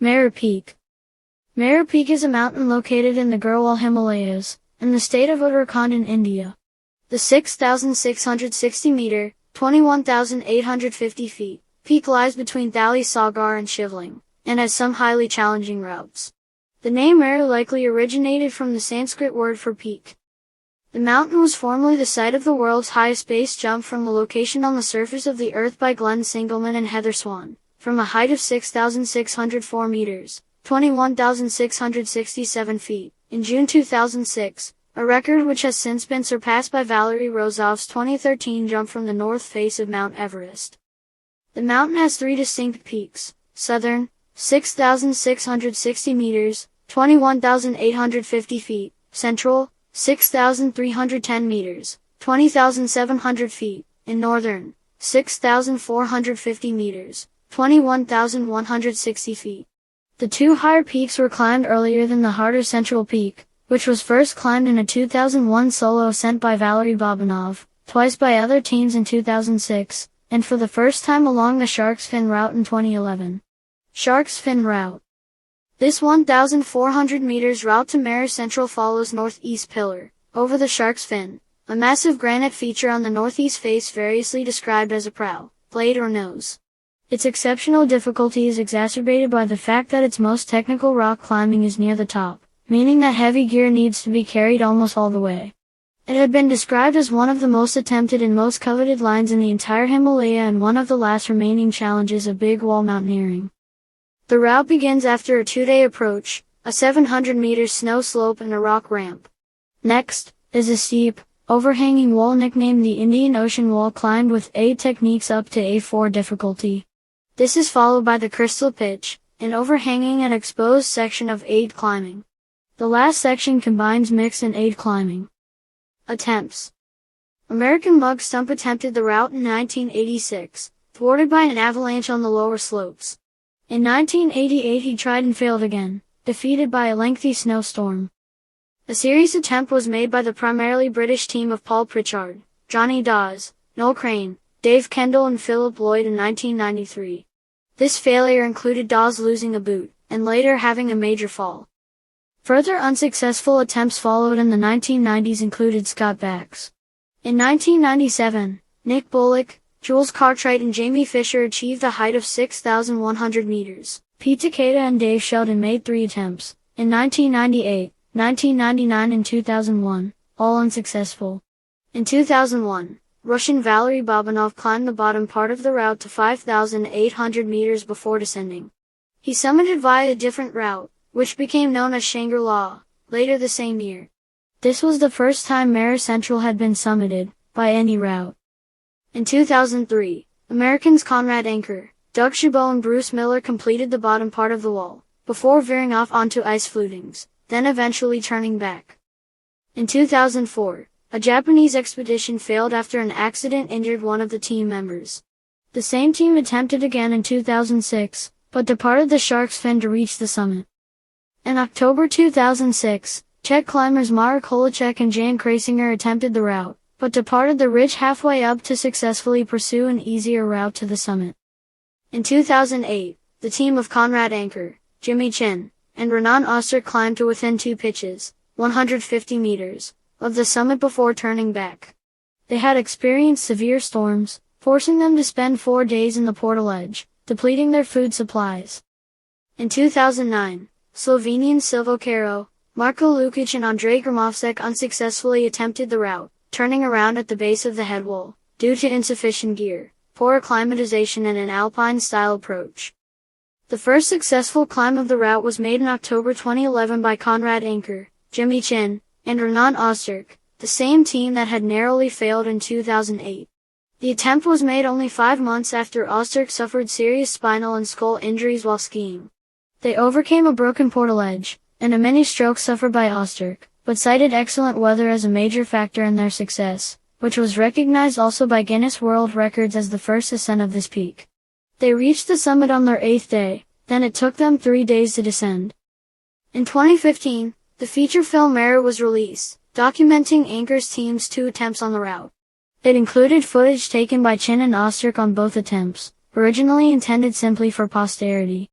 Meru Peak. Meru Peak is a mountain located in the Garhwal Himalayas, in the state of Uttarakhand in India. The 6,660-meter, 21,850 feet, peak lies between Thalay Sagar and Shivling, and has some highly challenging routes. The name Meru likely originated from the Sanskrit word for peak. The mountain was formerly the site of the world's highest base jump from a location on the surface of the Earth by Glenn Singleman and Heather Swan, from a height of 6,604 meters, 21,667 feet, in June 2006, a record which has since been surpassed by Valery Rozov's 2013 jump from the north face of Mount Everest. The mountain has three distinct peaks: southern, 6,660 meters, 21,850 feet, central, 6,310 meters, 20,700 feet, and northern, 6,450 meters, 21,160 feet. The two higher peaks were climbed earlier than the harder central peak, which was first climbed in a 2001 solo ascent by Valery Babanov, twice by other teams in 2006, and for the first time along the Shark's Fin route in 2011. Shark's Fin route. This 1,400 meters route to Meru Central follows northeast pillar, over the Shark's Fin, a massive granite feature on the northeast face variously described as a prow, blade or nose. Its exceptional difficulty is exacerbated by the fact that its most technical rock climbing is near the top, meaning that heavy gear needs to be carried almost all the way. It had been described as one of the most attempted and most coveted lines in the entire Himalaya and one of the last remaining challenges of big wall mountaineering. The route begins after a 2-day approach, a 700-meter snow slope and a rock ramp. Next is a steep, overhanging wall nicknamed the Indian Ocean Wall climbed with 8 techniques up to A4 difficulty. This is followed by the Crystal Pitch, an overhanging and exposed section of aid climbing. The last section combines mixed and aid climbing. Attempts. American Mug Stump attempted the route in 1986, thwarted by an avalanche on the lower slopes. In 1988 he tried and failed again, defeated by a lengthy snowstorm. A serious attempt was made by the primarily British team of Paul Pritchard, Johnny Dawes, Noel Crane, Dave Kendall and Philip Lloyd in 1993. This failure included Dawes losing a boot, and later having a major fall. Further unsuccessful attempts followed in the 1990s included Scott Bax. In 1997, Nick Bullock, Jules Cartwright and Jamie Fisher achieved a height of 6,100 meters. Pete Takeda and Dave Sheldon made 3 attempts, in 1998, 1999 and 2001, all unsuccessful. In 2001, Russian Valery Babanov climbed the bottom part of the route to 5,800 meters before descending. He summited via a different route, which became known as Shangri-La, later the same year. This was the first time Meru Central had been summited, by any route. In 2003, Americans Conrad Anker, Doug Chabot and Bruce Miller completed the bottom part of the wall, before veering off onto ice flutings, then eventually turning back. In 2004, a Japanese expedition failed after an accident injured one of the team members. The same team attempted again in 2006, but departed the Shark's Fin to reach the summit. In October 2006, Czech climbers Marek Holacek and Jan Krasinger attempted the route, but departed the ridge halfway up to successfully pursue an easier route to the summit. In 2008, the team of Conrad Anker, Jimmy Chin, and Renan Oster climbed to within 2 pitches, 150 meters, of the summit before turning back. They had experienced severe storms, forcing them to spend 4 days in the portaledge, depleting their food supplies. In 2009, Slovenian Silvo Caro, Marko Lukic and Andrei Grmovsek unsuccessfully attempted the route, turning around at the base of the headwall, due to insufficient gear, poor acclimatization and an alpine-style approach. The first successful climb of the route was made in October 2011 by Conrad Anker, Jimmy Chin, and Renan Osterk, the same team that had narrowly failed in 2008. The attempt was made only 5 months after Osterk suffered serious spinal and skull injuries while skiing. They overcame a broken portaledge, and a mini-stroke suffered by Osterk, but cited excellent weather as a major factor in their success, which was recognized also by Guinness World Records as the first ascent of this peak. They reached the summit on their 8th day, then it took them 3 days to descend. In 2015, the feature film Meru was released, documenting Anker's team's 2 attempts on the route. It included footage taken by Chin and Osterk on both attempts, originally intended simply for posterity.